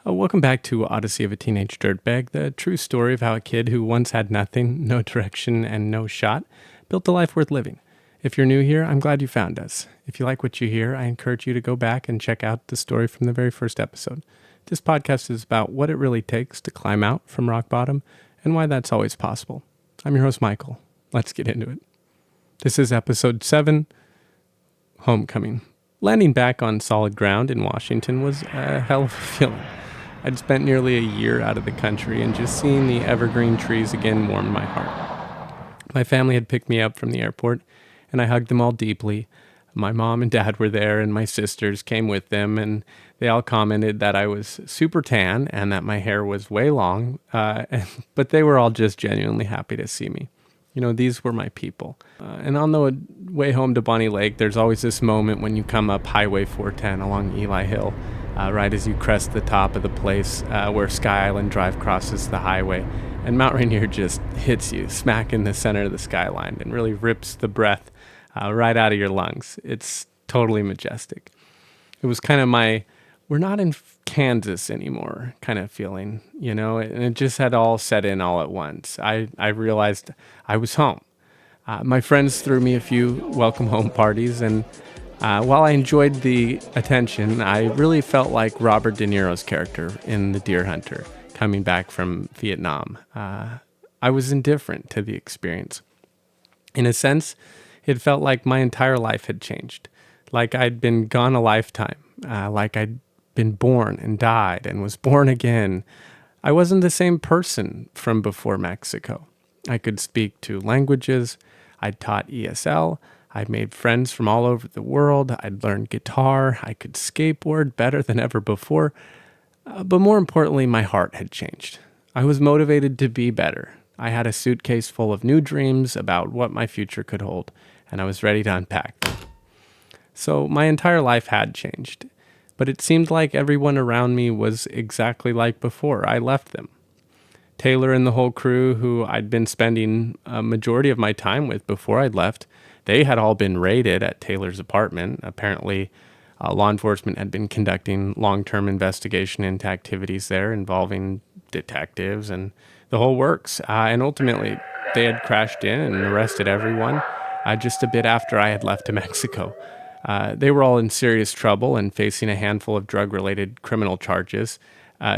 Welcome back to Odyssey of a Teenage Dirtbag, the true story of how a kid who once had nothing, no direction, and no shot built a life worth living. If you're new here, I'm glad you found us. If you like what you hear, I encourage you to go back and check out the story from the very first episode. This podcast is about what it really takes to climb out from rock bottom and why that's always possible. I'm your host, Michael. Let's get into it. This is episode 7, Homecoming. Landing back on solid ground in Washington was a hell of a feeling. I'd spent nearly a year out of the country, and just seeing the evergreen trees again warmed my heart. My family had picked me up from the airport, and I hugged them all deeply. My mom and dad were there, and my sisters came with them, and they all commented that I was super tan and that my hair was way long, but they were all just genuinely happy to see me. You know, these were my people. And on the way home to Bonnie Lake, there's always this moment when you come up Highway 410 along Eli Hill, right as you crest the top of the place where Sky Island Drive crosses the highway. And Mount Rainier just hits you smack in the center of the skyline and really rips the breath right out of your lungs. It's totally majestic. It was kind of my, we're not in Kansas anymore kind of feeling, you know, and it just had all set in all at once. I realized I was home. My friends threw me a few welcome home parties, and while I enjoyed the attention, I really felt like Robert De Niro's character in The Deer Hunter coming back from Vietnam. I was indifferent to the experience. In a sense, it felt like my entire life had changed, like I'd been gone a lifetime, like I'd been born and died and was born again. I wasn't the same person from before Mexico. I could speak 2 languages. I'd taught ESL. I'd made friends from all over the world. I'd learned guitar. I could skateboard better than ever before. But more importantly, my heart had changed. I was motivated to be better. I had a suitcase full of new dreams about what my future could hold, and I was ready to unpack them. So my entire life had changed. But it seemed like everyone around me was exactly like before I left them. Taylor and the whole crew who I'd been spending a majority of my time with before I'd left, they had all been raided at Taylor's apartment. Apparently, law enforcement had been conducting long-term investigation into activities there involving detectives and the whole works. And ultimately, they had crashed in and arrested everyone just a bit after I had left to Mexico. They were all in serious trouble and facing a handful of drug-related criminal charges.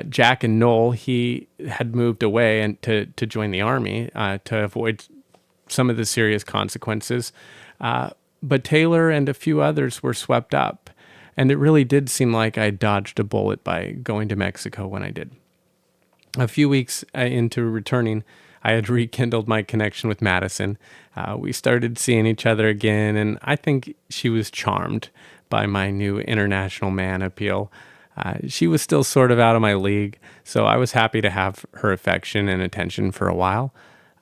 Jack and Noel, he had moved away and to join the army to avoid some of the serious consequences. But Taylor and a few others were swept up. And it really did seem like I dodged a bullet by going to Mexico when I did. A few weeks into returning, I had rekindled my connection with Madison. We started seeing each other again, and I think she was charmed by my new international man appeal. She was still sort of out of my league, so I was happy to have her affection and attention for a while.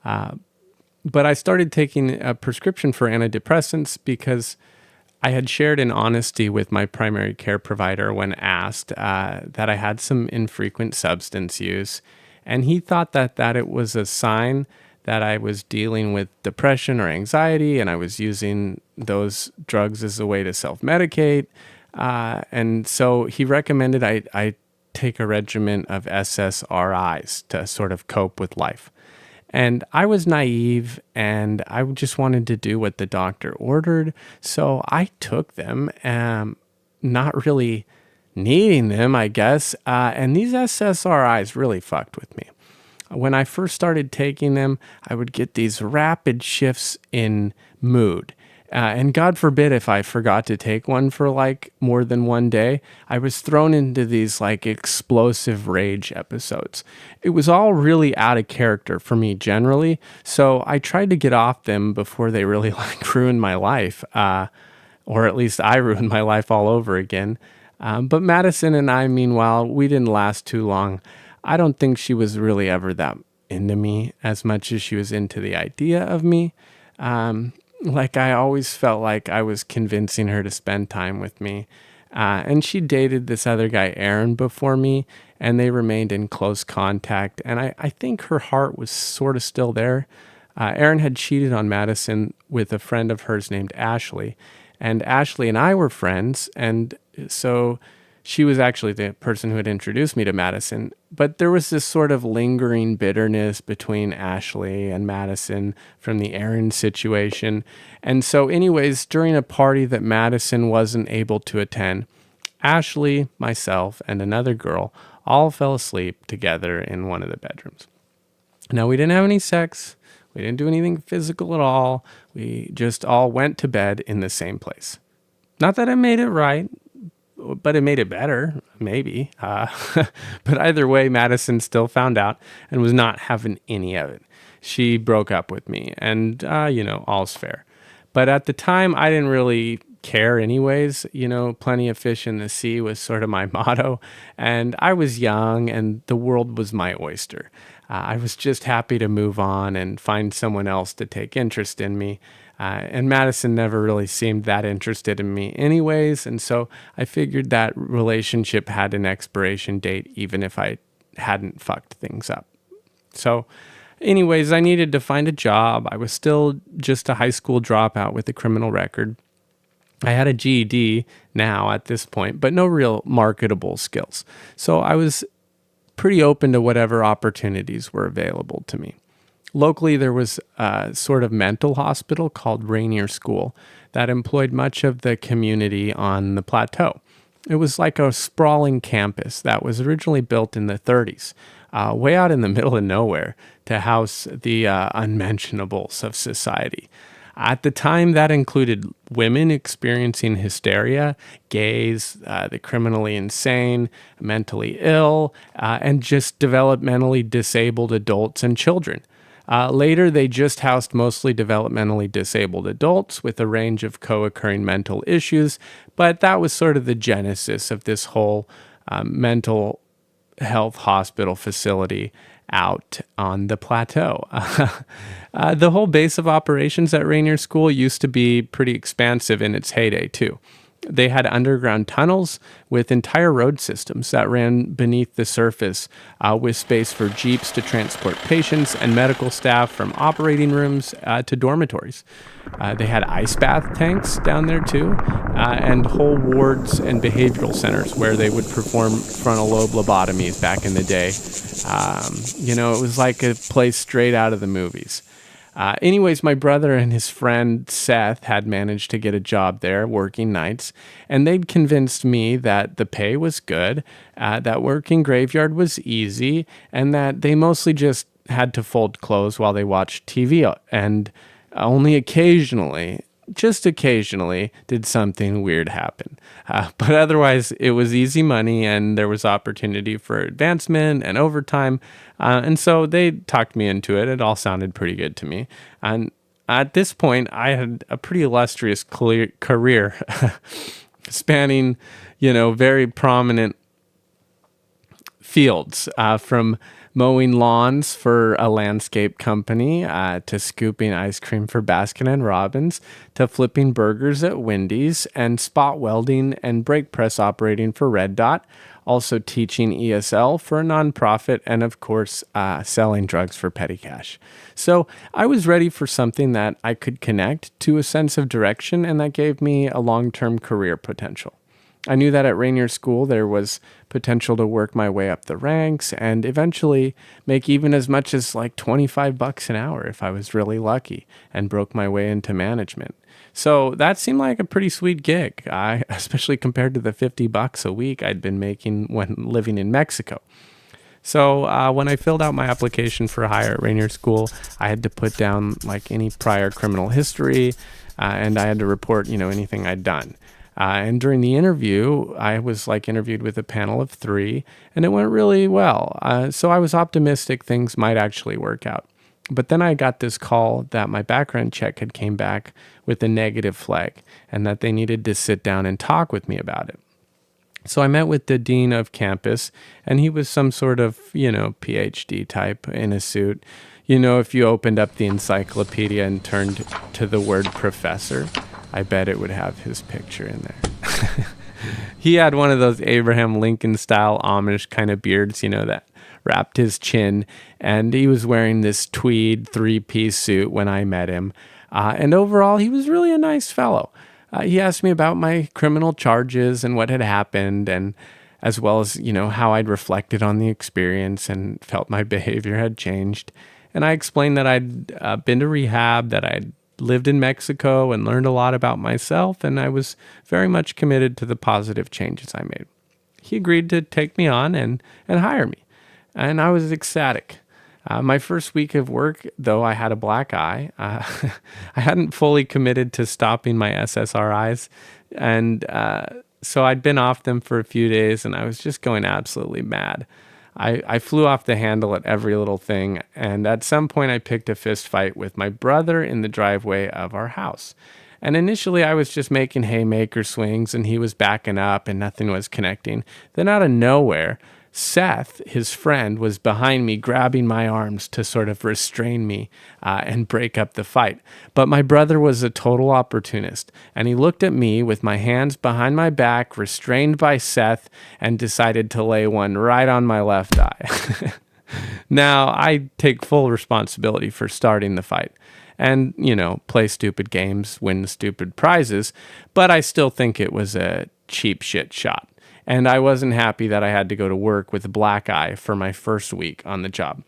But I started taking a prescription for antidepressants because I had shared in honesty with my primary care provider when asked that I had some infrequent substance use. And he thought that it was a sign that I was dealing with depression or anxiety, and I was using those drugs as a way to self-medicate. And so he recommended I take a regimen of SSRIs to sort of cope with life. And I was naive, and I just wanted to do what the doctor ordered. So I took them, not really needing them, I guess. And these SSRIs really fucked with me. When I first started taking them, I would get these rapid shifts in mood. And God forbid if I forgot to take one for like more than one day, I was thrown into these like explosive rage episodes. It was all really out of character for me generally. So I tried to get off them before they really like ruined my life. Or at least I ruined my life all over again. But Madison and I, meanwhile, we didn't last too long. I don't think she was really ever that into me as much as she was into the idea of me. Like I always felt like I was convincing her to spend time with me. And she dated this other guy, Aaron, before me, and they remained in close contact. And I think her heart was sort of still there. Aaron had cheated on Madison with a friend of hers named Ashley. And Ashley and I were friends, and so She was actually the person who had introduced me to Madison, but there was this sort of lingering bitterness between Ashley and Madison from the Aaron situation. And so, anyways, during a party that Madison wasn't able to attend, Ashley, myself, and another girl all fell asleep together in one of the bedrooms. Now, we didn't have any sex. We didn't do anything physical at all. We just all went to bed in the same place. Not that it made it right, but it made it better, maybe. But either way, Madison still found out and was not having any of it. She broke up with me, and, all's fair. But at the time, I didn't really care anyways. Plenty of fish in the sea was sort of my motto. And I was young, and the world was my oyster. I was just happy to move on and find someone else to take interest in me. And Madison never really seemed that interested in me anyways. And so I figured that relationship had an expiration date, even if I hadn't fucked things up. So anyways, I needed to find a job. I was still just a high school dropout with a criminal record. I had a GED now at this point, but no real marketable skills. So I was pretty open to whatever opportunities were available to me. Locally, there was a sort of mental hospital called Rainier School that employed much of the community on the plateau. It was like a sprawling campus that was originally built in the 30s, way out in the middle of nowhere to house the unmentionables of society. At the time, that included women experiencing hysteria, gays, the criminally insane, mentally ill, and just developmentally disabled adults and children. Later, they just housed mostly developmentally disabled adults with a range of co-occurring mental issues, but that was sort of the genesis of this whole mental health hospital facility out on the plateau. The whole base of operations at Rainier School used to be pretty expansive in its heyday, too. They had underground tunnels with entire road systems that ran beneath the surface, with space for jeeps to transport patients and medical staff from operating rooms to dormitories. They had ice bath tanks down there too, and whole wards and behavioral centers where they would perform frontal lobe lobotomies back in the day. It was like a place straight out of the movies. Anyways, my brother and his friend Seth had managed to get a job there working nights, and they'd convinced me that the pay was good, that working graveyard was easy, and that they mostly just had to fold clothes while they watched TV, and only occasionally, just occasionally, did something weird happen. But otherwise, it was easy money, and there was opportunity for advancement and overtime. And so they talked me into it. It all sounded pretty good to me. And at this point, I had a pretty illustrious career spanning, very prominent fields, from mowing lawns for a landscape company, to scooping ice cream for Baskin and Robbins, to flipping burgers at Wendy's, and spot welding and brake press operating for Red Dot, also teaching ESL for a nonprofit, and of course, selling drugs for petty cash. So I was ready for something that I could connect to a sense of direction and that gave me a long-term career potential. I knew that at Rainier School there was potential to work my way up the ranks and eventually make even as much as like $25 an hour if I was really lucky and broke my way into management. So that seemed like a pretty sweet gig, especially compared to the $50 a week I'd been making when living in Mexico. So when I filled out my application for hire at Rainier School, I had to put down like any prior criminal history, and I had to report, anything I'd done. And during the interview, I was interviewed with a panel of 3, and it went really well. So I was optimistic things might actually work out. But then I got this call that my background check had came back with a negative flag and that they needed to sit down and talk with me about it. So I met with the dean of campus, and he was some sort of, PhD type in a suit. If you opened up the encyclopedia and turned to the word professor, I bet it would have his picture in there. He had one of those Abraham Lincoln style Amish kind of beards, that wrapped his chin, and he was wearing this tweed 3-piece suit when I met him. And overall, he was really a nice fellow. He asked me about my criminal charges and what had happened, and as well as, how I'd reflected on the experience and felt my behavior had changed. And I explained that I'd been to rehab, that I'd lived in Mexico and learned a lot about myself, and I was very much committed to the positive changes I made. He agreed to take me on and hire me, and I was ecstatic. My first week of work, though, I had a black eye. I hadn't fully committed to stopping my SSRIs, and so I'd been off them for a few days, and I was just going absolutely mad. I flew off the handle at every little thing, and at some point I picked a fist fight with my brother in the driveway of our house. And initially I was just making haymaker swings, and he was backing up, and nothing was connecting. Then out of nowhere, Seth, his friend, was behind me, grabbing my arms to sort of restrain me and break up the fight. But my brother was a total opportunist, and he looked at me with my hands behind my back, restrained by Seth, and decided to lay one right on my left eye. Now, I take full responsibility for starting the fight and, play stupid games, win stupid prizes, but I still think it was a cheap shit shot. And I wasn't happy that I had to go to work with a black eye for my first week on the job.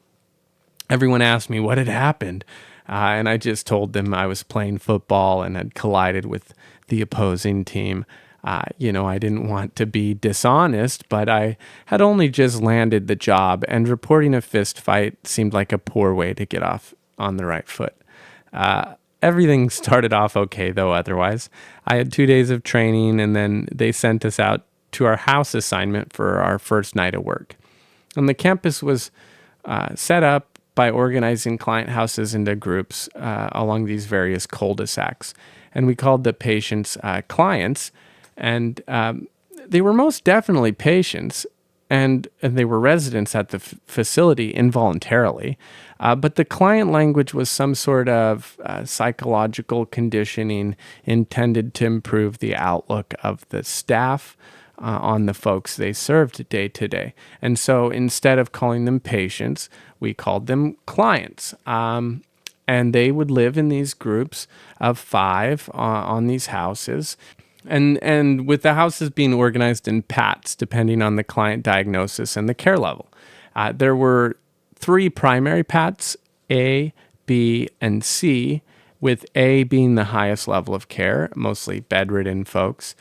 Everyone asked me what had happened, and I just told them I was playing football and had collided with the opposing team. I didn't want to be dishonest, but I had only just landed the job, and reporting a fist fight seemed like a poor way to get off on the right foot. Everything started off okay, though, otherwise. I had 2 days of training, and then they sent us out to our house assignment for our first night of work. And the campus was set up by organizing client houses into groups along these various cul-de-sacs. And we called the patients clients, and they were most definitely patients, and they were residents at the facility involuntarily. But the client language was some sort of psychological conditioning intended to improve the outlook of the staff on the folks they served day to day. And so instead of calling them patients, we called them clients. And they would live in these groups of 5 on these houses. And with the houses being organized in PATs, depending on the client diagnosis and the care level. There were 3 primary PATs, A, B, and C, with A being the highest level of care, mostly bedridden folks,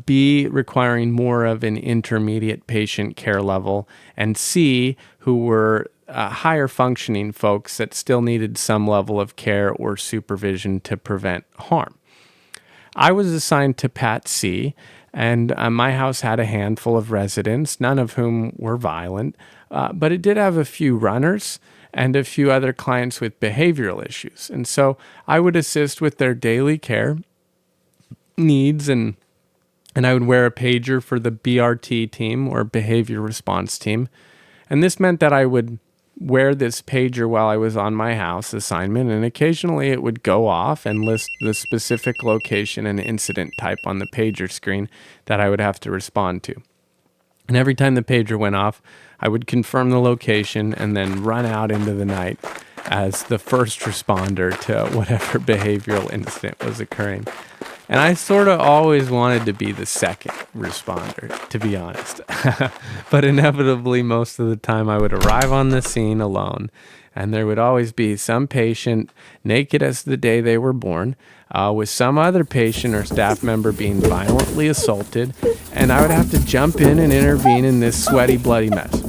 B requiring more of an intermediate patient care level, and C, who were higher functioning folks that still needed some level of care or supervision to prevent harm. I was assigned to Pat C, and my house had a handful of residents, none of whom were violent, but it did have a few runners and a few other clients with behavioral issues. And so I would assist with their daily care needs, and I would wear a pager for the BRT team, or behavior response team. And this meant that I would wear this pager while I was on my house assignment, and occasionally it would go off and list the specific location and incident type on the pager screen that I would have to respond to. And every time the pager went off, I would confirm the location and then run out into the night as the first responder to whatever behavioral incident was occurring. And I sort of always wanted to be the second responder, to be honest. But inevitably, most of the time, I would arrive on the scene alone, and there would always be some patient naked as the day they were born, with some other patient or staff member being violently assaulted, and I would have to jump in and intervene in this sweaty, bloody mess.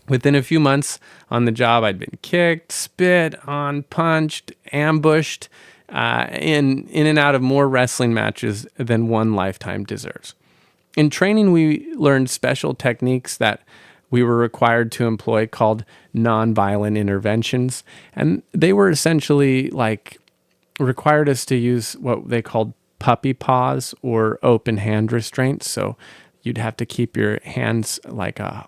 Within a few months on the job, I'd been kicked, spit on, punched, ambushed, in and out of more wrestling matches than one lifetime deserves. In training, we learned special techniques that we were required to employ called nonviolent interventions, and they were essentially required us to use what they called puppy paws or open hand restraints. So you'd have to keep your hands like a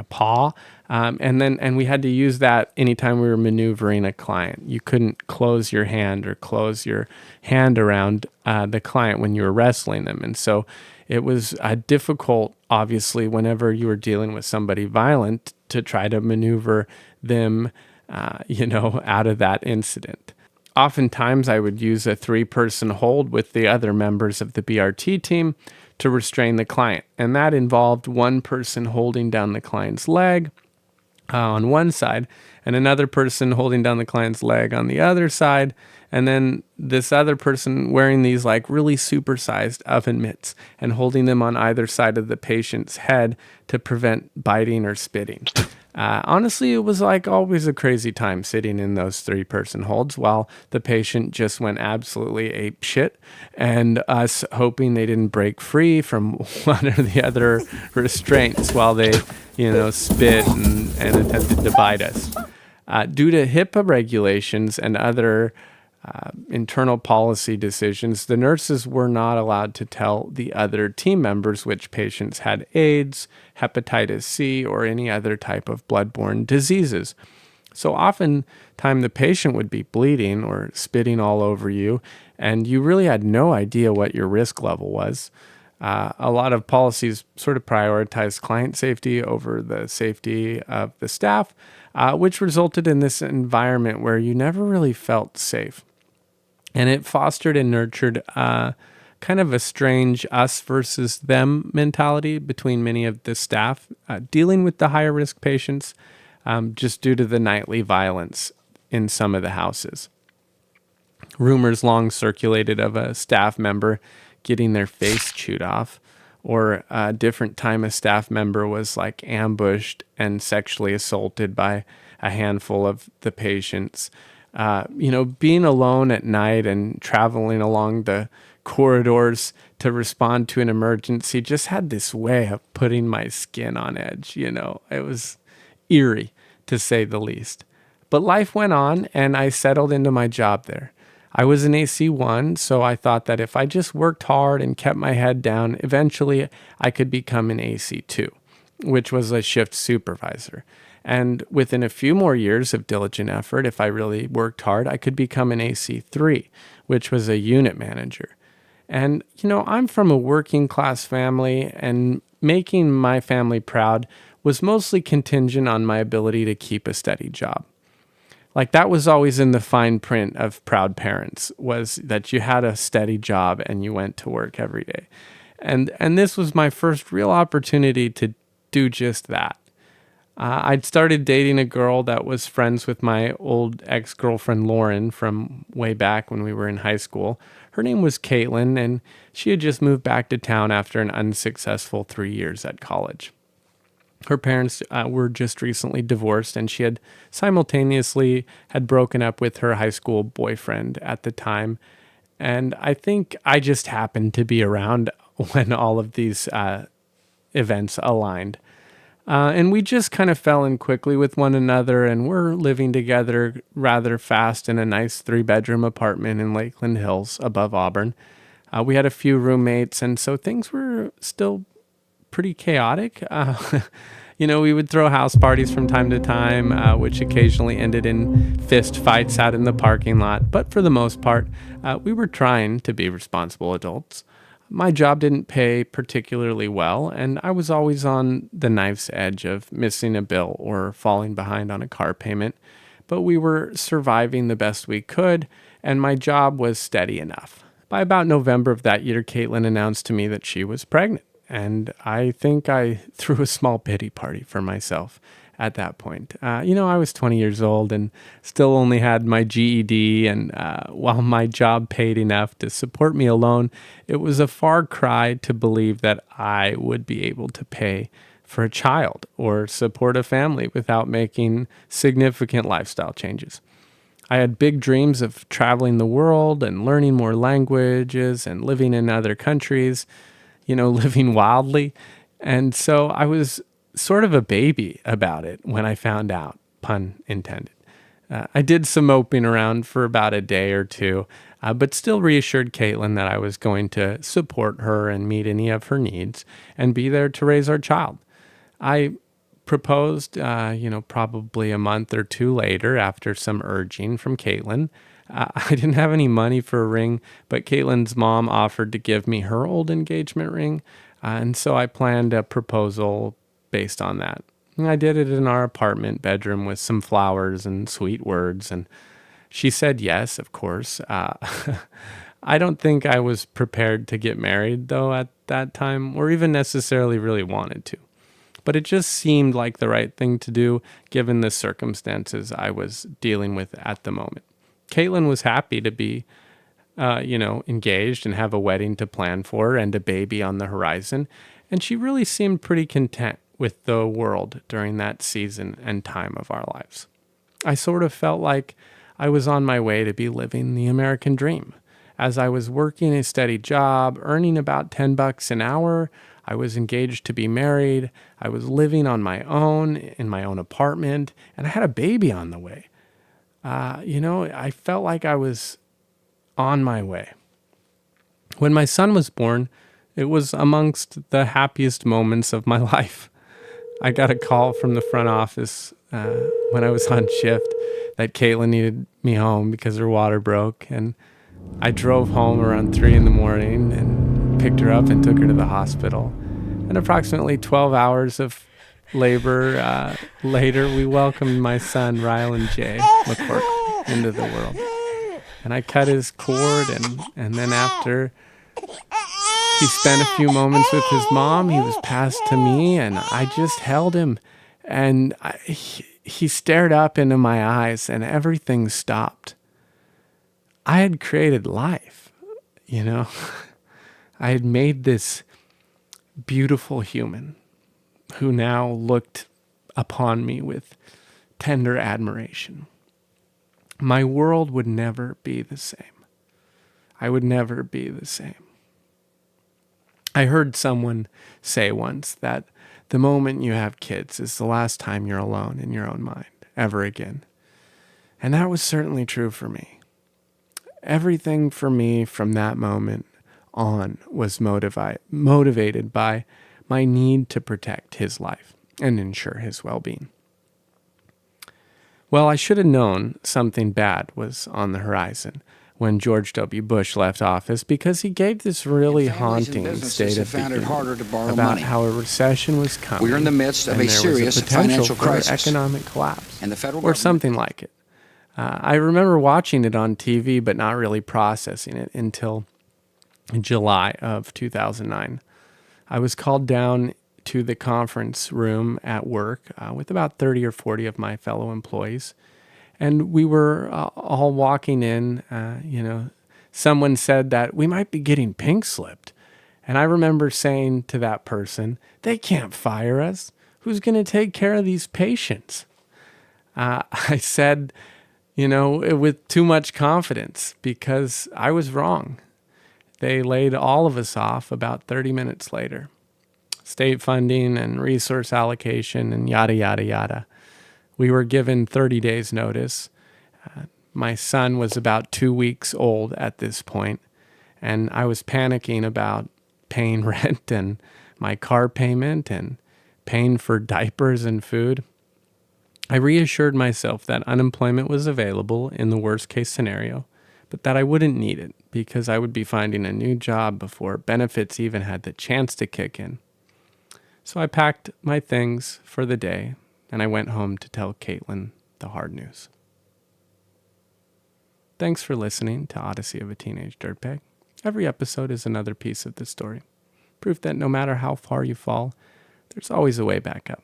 paw, and we had to use that anytime we were maneuvering a client. You couldn't close your hand or close your hand around the client when you were wrestling them, and so it was difficult, obviously, whenever you were dealing with somebody violent, to try to maneuver them, out of that incident. Oftentimes, I would use a 3-person hold with the other members of the BRT team to restrain the client. And that involved one person holding down the client's leg on one side and another person holding down the client's leg on the other side. And then this other person wearing these like really supersized oven mitts and holding them on either side of the patient's head to prevent biting or spitting. Honestly, it was like always a crazy time sitting in those 3-person holds while the patient just went absolutely ape shit and us hoping they didn't break free from one or the other restraints while they, spit and attempted to bite us. Due to HIPAA regulations and other internal policy decisions, the nurses were not allowed to tell the other team members which patients had AIDS, hepatitis C, or any other type of bloodborne diseases. So oftentimes the patient would be bleeding or spitting all over you, and you really had no idea what your risk level was. A lot of policies sort of prioritize client safety over the safety of the staff, which resulted in this environment where you never really felt safe. And it fostered and nurtured kind of a strange us versus them mentality between many of the staff dealing with the higher risk patients just due to the nightly violence in some of the houses. Rumors long circulated of a staff member getting their face chewed off, or a different time a staff member was like ambushed and sexually assaulted by a handful of the patients. Being alone at night and traveling along the corridors to respond to an emergency just had this way of putting my skin on edge. It was eerie to say the least. But life went on and I settled into my job there. I was an AC1, so I thought that if I just worked hard and kept my head down, eventually I could become an AC2, which was a shift supervisor. And within a few more years of diligent effort, if I really worked hard, I could become an AC3, which was a unit manager. And, I'm from a working class family, and making my family proud was mostly contingent on my ability to keep a steady job. Like that was always in the fine print of proud parents, was that you had a steady job and you went to work every day. And this was my first real opportunity to do just that. I'd started dating a girl that was friends with my old ex-girlfriend Lauren from way back when we were in high school. Her name was Caitlin, and she had just moved back to town after an unsuccessful 3 years at college. Her parents were just recently divorced, and she had simultaneously had broken up with her high school boyfriend at the time. And I think I just happened to be around when all of these events aligned. And we just kind of fell in quickly with one another, and we're living together rather fast in a nice 3-bedroom apartment in Lakeland Hills above Auburn. We had a few roommates, and so things were still pretty chaotic. We would throw house parties from time to time, which occasionally ended in fist fights out in the parking lot. But for the most part, we were trying to be responsible adults. My job didn't pay particularly well, and I was always on the knife's edge of missing a bill or falling behind on a car payment. But we were surviving the best we could, and my job was steady enough. By about November of that year, Caitlin announced to me that she was pregnant. And I think I threw a small pity party for myself at that point. I was 20 years old and still only had my GED. And while my job paid enough to support me alone, it was a far cry to believe that I would be able to pay for a child or support a family without making significant lifestyle changes. I had big dreams of traveling the world and learning more languages and living in other countries, living wildly. And so I was sort of a baby about it when I found out, pun intended. I did some moping around for about a day or two, but still reassured Caitlin that I was going to support her and meet any of her needs and be there to raise our child. I proposed, probably a month or two later after some urging from Caitlin. I didn't have any money for a ring, but Caitlin's mom offered to give me her old engagement ring, and so I planned a proposal based on that. And I did it in our apartment bedroom with some flowers and sweet words, and She said yes, of course. I don't think I was prepared to get married, though, at that time, or even necessarily really wanted to. But it just seemed like the right thing to do given the circumstances I was dealing with at the moment. Caitlin was happy to be, engaged and have a wedding to plan for and a baby on the horizon. And she really seemed pretty content with the world during that season and time of our lives. I sort of felt like I was on my way to be living the American dream. As I was working a steady job, earning about $10 an hour, I was engaged to be married, I was living on my own in my own apartment, and I had a baby on the way. I felt like I was on my way. When my son was born, it was amongst the happiest moments of my life. I got a call from the front office when I was on shift that Caitlin needed me home because her water broke, and I drove home around 3 in the morning and picked her up and took her to the hospital. And approximately 12 hours of labor later, we welcomed my son, Rylan J. McCork, into the world. And I cut his cord, and then after he spent a few moments with his mom, he was passed to me, and I just held him. And he stared up into my eyes, and everything stopped. I had created life, I had made this beautiful human who now looked upon me with tender admiration. My world would never be the same. I would never be the same. I heard someone say once that the moment you have kids is the last time you're alone in your own mind ever again. And that was certainly true for me. Everything for me from that moment on was motivated by my need to protect his life and ensure his well-being. Well, I should have known something bad was on the horizon when George W. Bush left office, because he gave this really haunting state of the union about how a recession was coming. We're in the midst of a serious financial crisis, economic collapse, and the federal or something like it. I remember watching it on TV, but not really processing it until July of 2009. I was called down to the conference room at work with about 30 or 40 of my fellow employees. And we were all walking in, someone said that we might be getting pink slipped. And I remember saying to that person, they can't fire us. Who's going to take care of these patients? I said, with too much confidence, because I was wrong. They laid all of us off about 30 minutes later. State funding and resource allocation and yada, yada, yada. We were given 30 days notice. My son was about 2 weeks old at this point, and I was panicking about paying rent and my car payment and paying for diapers and food. I reassured myself that unemployment was available in the worst case scenario, but that I wouldn't need it because I would be finding a new job before benefits even had the chance to kick in. So I packed my things for the day, and I went home to tell Caitlin the hard news. Thanks for listening to Odyssey of a Teenage Dirtbag. Every episode is another piece of the story. Proof that no matter how far you fall, there's always a way back up.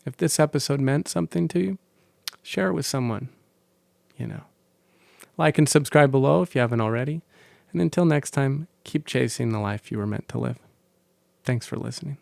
If this episode meant something to you, share it with someone, Like and subscribe below if you haven't already. And until next time, keep chasing the life you were meant to live. Thanks for listening.